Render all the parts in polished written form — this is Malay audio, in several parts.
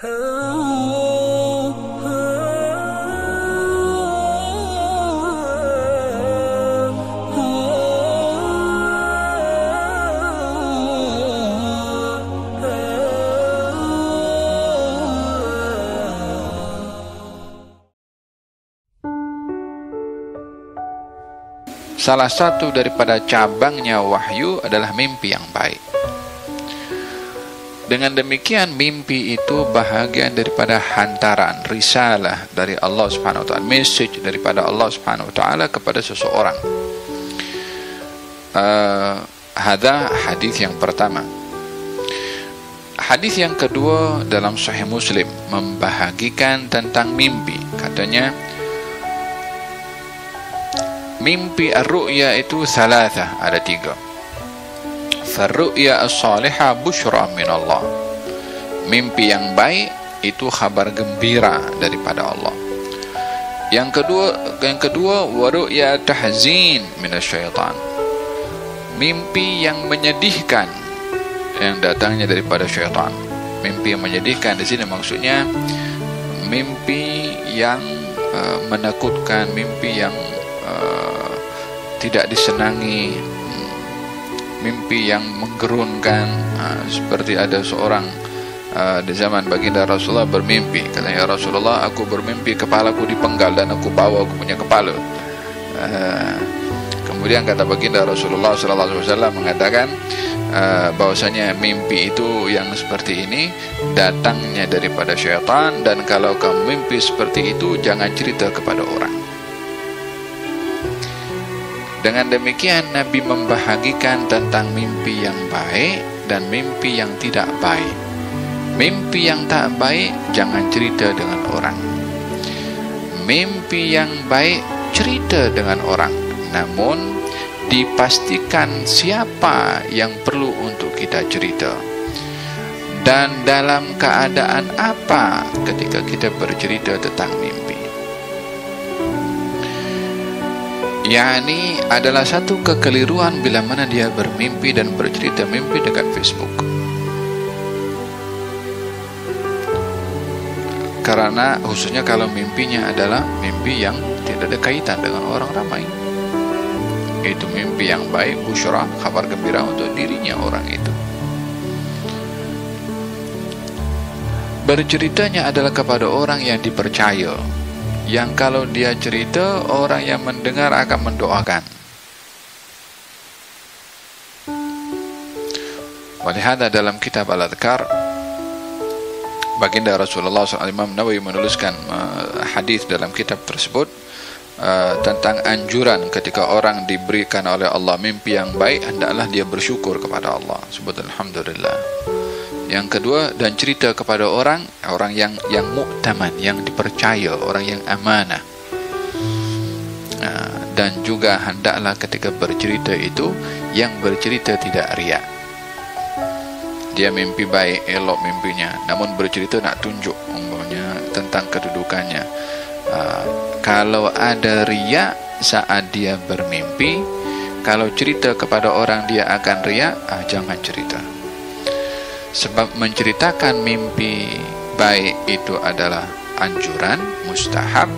Salah satu daripada cabangnya wahyu adalah mimpi yang baik. Dengan demikian mimpi itu bahagian daripada hantaran risalah dari Allah Subhanahu wa taala, message daripada Allah Subhanahu wa taala kepada seseorang. Hadza hadis yang pertama. Hadis yang kedua dalam Sahih Muslim membahagikan tentang mimpi. Katanya mimpi ar-ru'ya itu thalatha, ada 3. Farru'ya as-salihah busyra min Allah. Mimpi yang baik itu kabar gembira daripada Allah. Yang kedua waru'ya tahzin minasyaitan. Mimpi yang menyedihkan yang datangnya daripada syaitan. Mimpi yang menyedihkan di sini maksudnya mimpi yang menakutkan, mimpi yang tidak disenangi, mimpi yang menggerunkan. Seperti ada seorang di zaman baginda Rasulullah bermimpi, katanya, ya Rasulullah, aku bermimpi kepalaku dipenggal dan aku bawa aku punya kepala. Kemudian kata baginda Rasulullah SAW mengatakan bahwasanya mimpi itu yang seperti ini datangnya daripada syaitan, dan kalau kamu mimpi seperti itu jangan cerita kepada orang. Dengan demikian Nabi membahagikan tentang mimpi yang baik dan mimpi yang tidak baik. Mimpi yang tak baik jangan cerita dengan orang. Mimpi yang baik cerita dengan orang, namun dipastikan siapa yang perlu untuk kita cerita dan dalam keadaan apa ketika kita bercerita tentang mimpi. Yani adalah satu kekeliruan bila mana dia bermimpi dan bercerita mimpi dekat Facebook. Karena khususnya kalau mimpinya adalah mimpi yang tidak ada kaitan dengan orang ramai. Itu mimpi yang baik, busyra, kabar gembira untuk dirinya orang itu. Berceritanya adalah kepada orang yang dipercaya, yang kalau dia cerita orang yang mendengar akan mendoakan. Walihada dalam kitab Al-Adhkar baginda Rasulullah SAW, Imam Nawawi menuliskan hadis dalam kitab tersebut tentang anjuran ketika orang diberikan oleh Allah mimpi yang baik, hendaklah dia bersyukur kepada Allah, sebut alhamdulillah. Yang kedua, dan cerita kepada orang yang mu'taman, yang dipercaya, orang yang amanah. Dan juga hendaklah ketika bercerita itu yang bercerita tidak riak. Dia mimpi baik, elok mimpinya, namun bercerita nak tunjuk umpamanya tentang kedudukannya. Kalau ada riak saat dia bermimpi, kalau cerita kepada orang dia akan riak, jangan cerita. Sebab menceritakan mimpi baik itu adalah anjuran, mustahab.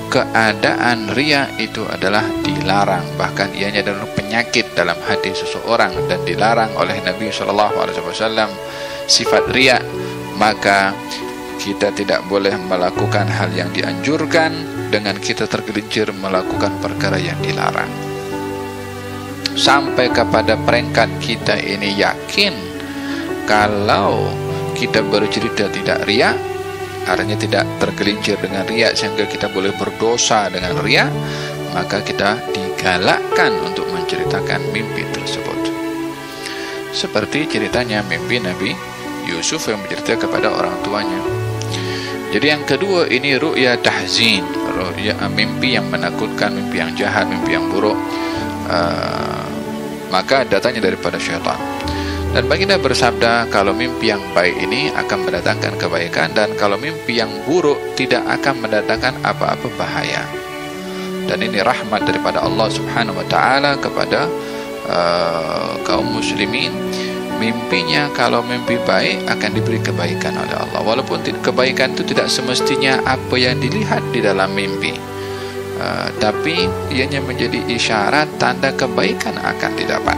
Keadaan riya itu adalah dilarang, bahkan ianya adalah penyakit dalam hati seseorang dan dilarang oleh Nabi SAW sifat riya. Maka kita tidak boleh melakukan hal yang dianjurkan dengan kita tergelincir melakukan perkara yang dilarang, sampai kepada peringkat kita ini yakin kalau kita bercerita tidak riya, artinya tidak tergelincir dengan riya sehingga kita boleh berdosa dengan riya, maka kita digalakkan untuk menceritakan mimpi tersebut. Seperti ceritanya mimpi Nabi Yusuf yang bercerita kepada orang tuanya. Jadi yang kedua ini ru'ya tahzin, ru'ya mimpi yang menakutkan, mimpi yang jahat, mimpi yang buruk, maka datangnya daripada syaitan. Dan baginda bersabda, kalau mimpi yang baik ini akan mendatangkan kebaikan, dan kalau mimpi yang buruk tidak akan mendatangkan apa-apa bahaya. Dan ini rahmat daripada Allah Subhanahu wa taala kepada kaum muslimin, mimpinya kalau mimpi baik akan diberi kebaikan oleh Allah, walaupun kebaikan itu tidak semestinya apa yang dilihat di dalam mimpi, tapi ianya menjadi isyarat tanda kebaikan akan didapat,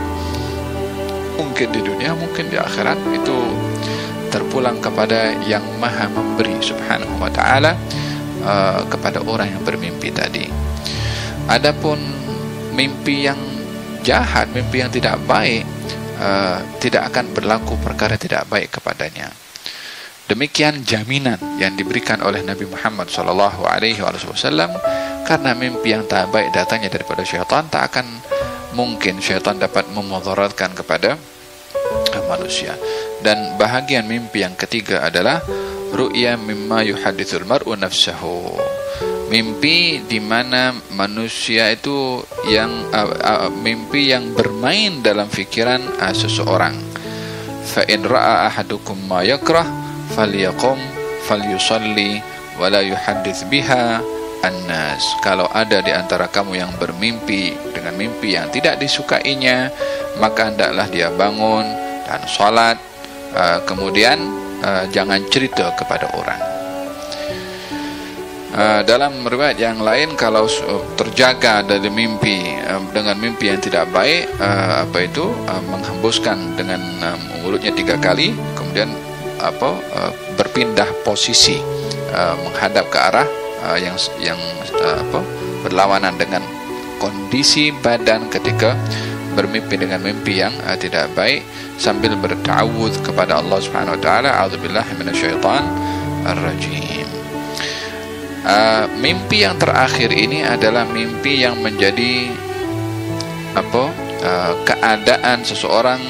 mungkin di dunia, mungkin di akhirat. Itu terpulang kepada yang maha memberi subhanahu wa ta'ala kepada orang yang bermimpi tadi. Adapun mimpi yang jahat, mimpi yang tidak baik, tidak akan berlaku perkara tidak baik kepadanya. Demikian jaminan yang diberikan oleh Nabi Muhammad SAW, karena mimpi yang tak baik datangnya daripada syaitan, tak akan mungkin syaitan dapat memudaratkan kepada manusia. Dan bahagian mimpi yang ketiga adalah ru'ya mimma yuhadithul mar'u nafsahu, mimpi di mana manusia itu yang mimpi yang bermain dalam fikiran seseorang. Fa in ra'a ahadukum ma yakrah falyaqum falyusalli wa la yuhaddits biha annas. Kalau ada di antara kamu yang bermimpi dengan mimpi yang tidak disukainya, maka hendaklah dia bangun dan salat, kemudian jangan cerita kepada orang. Dalam riwayat yang lain, kalau terjaga dari mimpi dengan mimpi yang tidak baik, menghembuskan dengan mulutnya 3 kali, kemudian berpindah posisi menghadap ke arah yang berlawanan dengan kondisi badan ketika bermimpi dengan mimpi yang tidak baik, sambil berta'awudz kepada Allah Subhanahu wa taala, a'udzubillahi minasyaitonir rajim. Mimpi yang terakhir ini adalah mimpi yang menjadi keadaan seseorang,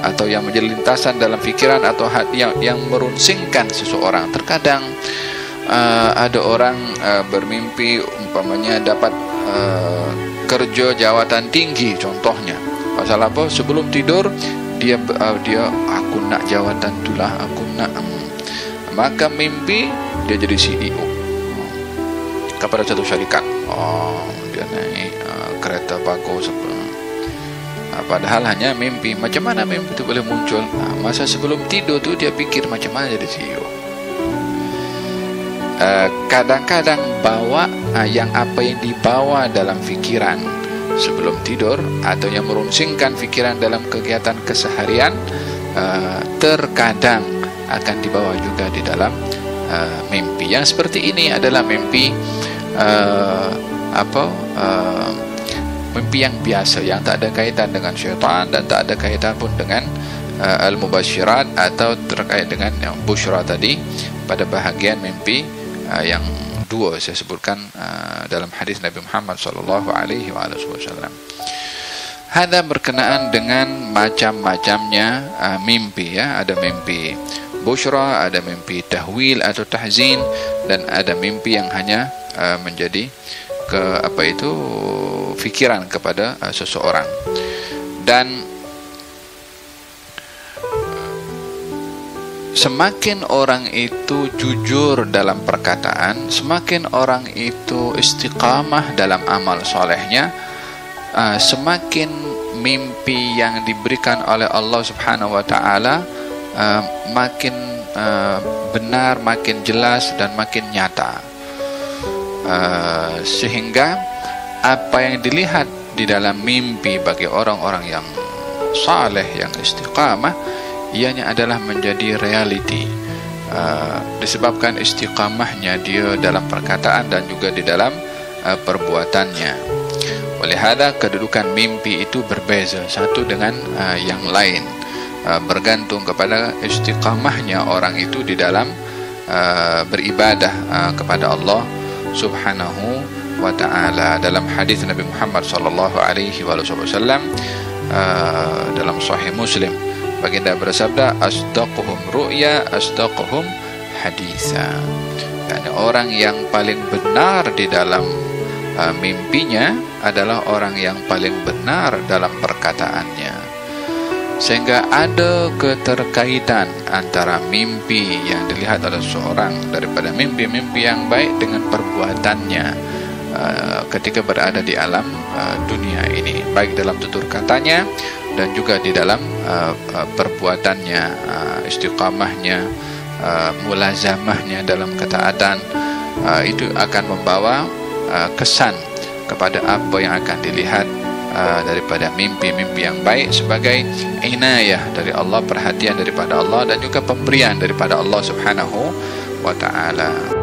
atau yang menjadi lintasan dalam fikiran atau hati yang merunsingkan seseorang. Terkadang ada orang bermimpi umpamanya dapat kerja jawatan tinggi, contohnya. Pasal apa? Sebelum tidur dia aku nak jawatan itulah, aku nak. Maka mimpi dia jadi CEO kepada satu syarikat. Dia naik kereta bagus. Padahal hanya mimpi. Macam mana mimpi itu boleh muncul? Masa sebelum tidur tu dia fikir macam mana jadi CEO. Kadang-kadang bawa yang dibawa dalam fikiran sebelum tidur, atau yang merunsingkan fikiran dalam kegiatan keseharian, terkadang akan dibawa juga di dalam mimpi. Yang seperti ini adalah mimpi mimpi yang biasa, yang tak ada kaitan dengan syaitan dan tak ada kaitan pun dengan al-mubasyirat atau terkait dengan yang busyra tadi pada bahagian mimpi yang dua saya sebutkan dalam hadis Nabi Muhammad sallallahu alaihi wasallam. Hada berkenaan dengan macam-macamnya mimpi, ya. Ada mimpi busyra, ada mimpi tahwil atau tahzin, dan ada mimpi yang hanya menjadi fikiran kepada seseorang. Dan semakin orang itu jujur dalam perkataan, semakin orang itu istiqamah dalam amal solehnya, semakin mimpi yang diberikan oleh Allah Subhanahu wa ta'ala makin benar, makin jelas, dan makin nyata. Sehingga apa yang dilihat di dalam mimpi bagi orang-orang yang saleh, yang istiqamah, ianya adalah menjadi realiti, disebabkan istiqamahnya dia dalam perkataan dan juga di dalam perbuatannya. Oleh hada, kedudukan mimpi itu berbeza satu dengan yang lain, bergantung kepada istiqamahnya orang itu di dalam beribadah kepada Allah Subhanahu wa ta'ala. Dalam hadis Nabi Muhammad sallallahu alaihi wasallam dalam Sahih Muslim, baginda bersabda, asdaquhum ru'ya asdaquhum haditha. Yani orang yang paling benar di dalam mimpinya adalah orang yang paling benar dalam perkataannya. Sehingga ada keterkaitan antara mimpi yang dilihat oleh seseorang daripada mimpi-mimpi yang baik dengan perbuatannya ketika berada di alam dunia ini, baik dalam tutur katanya dan juga di dalam perbuatannya, istiqamahnya, mulazamahnya dalam ketaatan, itu akan membawa kesan kepada apa yang akan dilihat daripada mimpi-mimpi yang baik sebagai inayah dari Allah, perhatian daripada Allah, dan juga pemberian daripada Allah Subhanahu wa ta'ala.